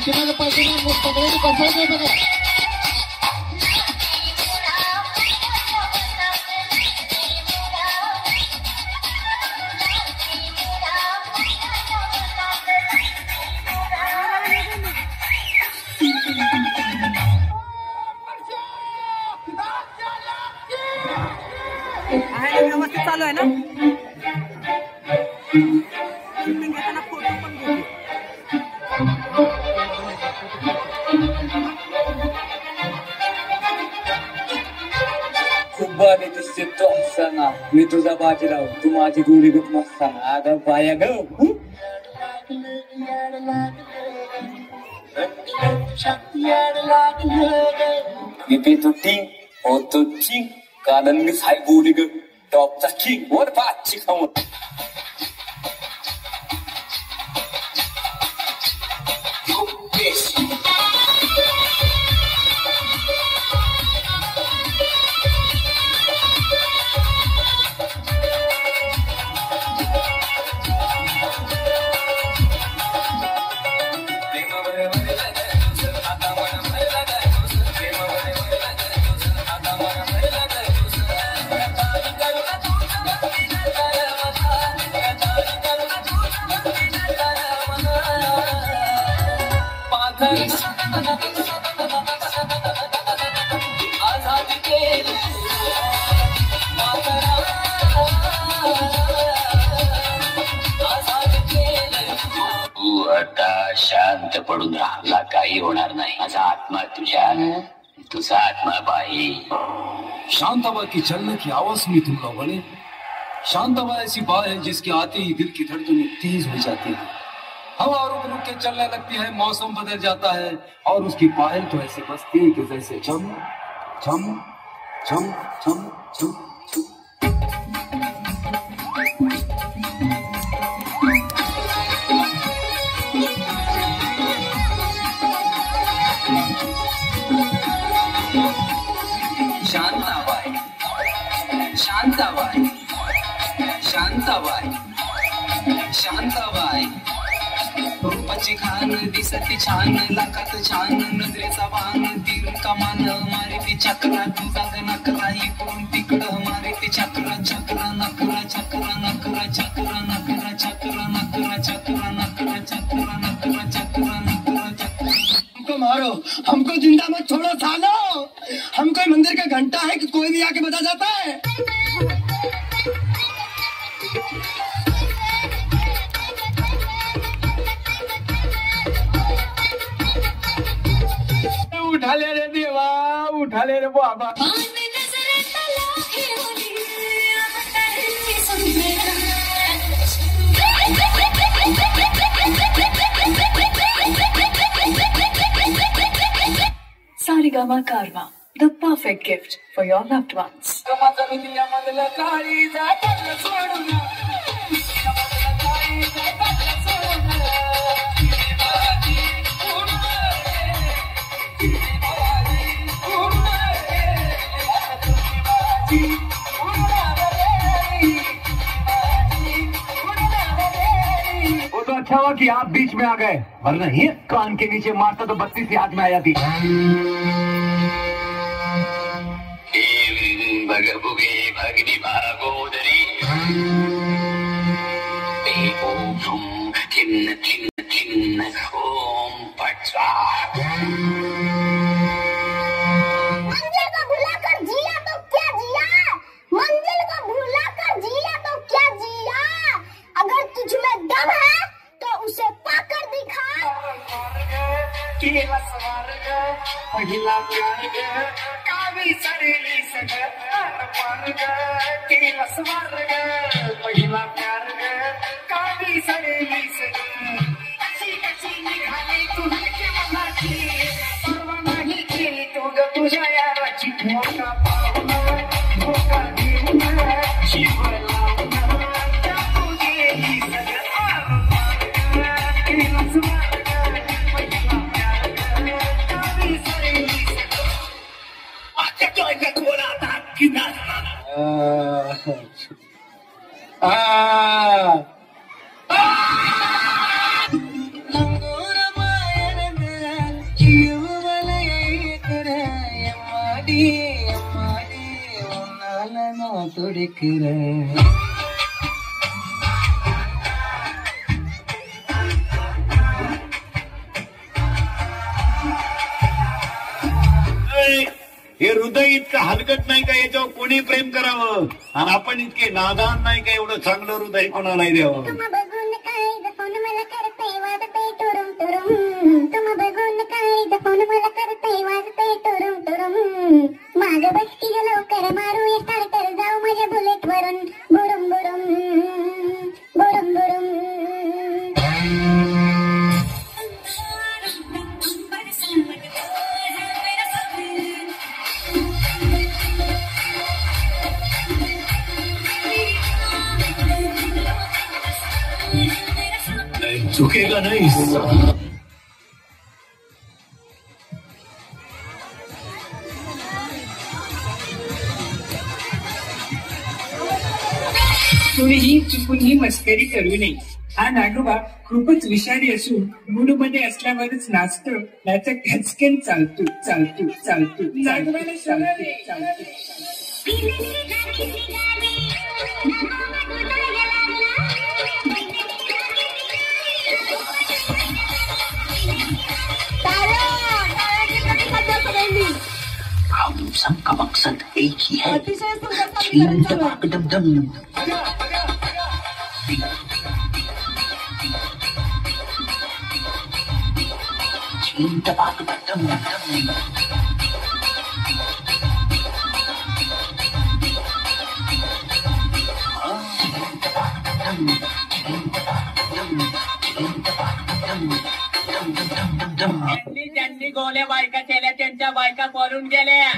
तुम्हाला पैसे सगळ्यांनी बसायचं बघा. व्यवस्थित चालू आहे ना. घेताना फोटो पण घेऊ. खूप भारी दिसते तो हसताना. मी तुझा बाजीराव, तू माझी गोरी गप मस्ताना. अगं बाया ग मी पेतो टिंग होतो चिंग. कारण मी हाय गोरी ग टॉपचा किंग. वर पाचची खाऊन आता शांत पडून राहला. काही होणार नाही. माझा आत्मा तुझ्या, तुझा आत्मा बाई. शांताबाई की चलने की आवाज में तुम लोग बने. शांताबाई ऐसी बात है जिसके आते ही दिल की धड़कनें तेज हो जाती है. हवा रुक रुक के चलने लगती है, मौसम बदल जाता है और उसकी पायल तो ऐसे बजती है कि जैसे झम झम झम झम झम. शांताबाई शांताबाई शांताबाई शांताबाई. रूपाची खान दिसती छान, लाखात छान नजरेचा वान. तीर कमान मारे ती चक्रा, तुझा नकरा इकडून तिकडं मारे ती चक्रा. चक्रा नकरा चक्रा नकरा चक्रा नकरा चक्रा नकरा चक्रा नकरा चक्रा नकरा चक्रा नकरा चक्रा. हमको मारो, हमको जिंदा मत छोड़ो सालो. हम कोई मंदिर का घंटा है कि कोई भी आके बजा जाता है. उठाले रे देवा, उठाले रे बाबा. Sarigama Karma, the perfect gift for your loved ones. वो तो अच्छा हुआ कि आप बीच में आ गए, वरना ही कान के नीचे मारता तो 32 हाथ में आ जाती. भगभुगे भगनी भागोदरी. ओम हुम थिन्न थिन्न थिन्न ओम पट स्वाहा. मंजिल को भुलाकर जिया तो क्या जिया. मंजिल को भुलाकर जिया तो क्या जिया. अगर तुझ में दम है तो उसे पाकर दिखा. पहिला प्यार ग कावी सरेली सगळं पार ग. केला स्वार ग पहिला प्यार ग कावी सरेली सगळं. कशी कशी निघाली तुझ्या मनाची, सर्व नाही केली तू ग तुझ्या याराची. मोठा पाहुणा मोठा घेऊन शिव लावून टाकू गेली सगळं. पार ग केला स्वार ग पहिला प्यार ग कावी सरेली सगळं. आता तो एक कोण आता किती Ah! फिक्र हे हृदय इतकं हलकट नाही का याच्यावर कोणी प्रेम करावं आणि आपण इतके नादान नाही का एवढं चांगलं हृदय कोणाला नाही द्यावं. तुम बघून काय फोन मला करते वाजते टुरुम टुरुम तुम बघून काय फोन मला करते वाजते टुरुम टुरुम माग बसती ग लवकर मारू स्टार्टर जाऊ माझ्या बुलेट वरून बुडुम बुडुम बुडुम बुडुम झुकेगा नहीं. कोणीही चुकून ही मस्करी करू नये. हा नागोबा खूपच विषारी असून मूडमध्ये असल्यावरच नाचतो याचा खचकन चालतो चालतो चालतो नागोबाला चालतो चालतो. हम सबका मकसद एक ही है. अतिशय सुंदर समीकरण चालू आहे. डम डम ज्यांनी गोल्या बायका केल्या त्यांच्या बायका पळून गेल्या.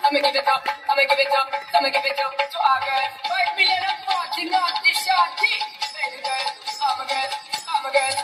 I'ma give it up, I'ma give it up, I'ma give it up to our girl. 5 million of party, not this shorty. Baby girl, I'm a girl, I'm a girl.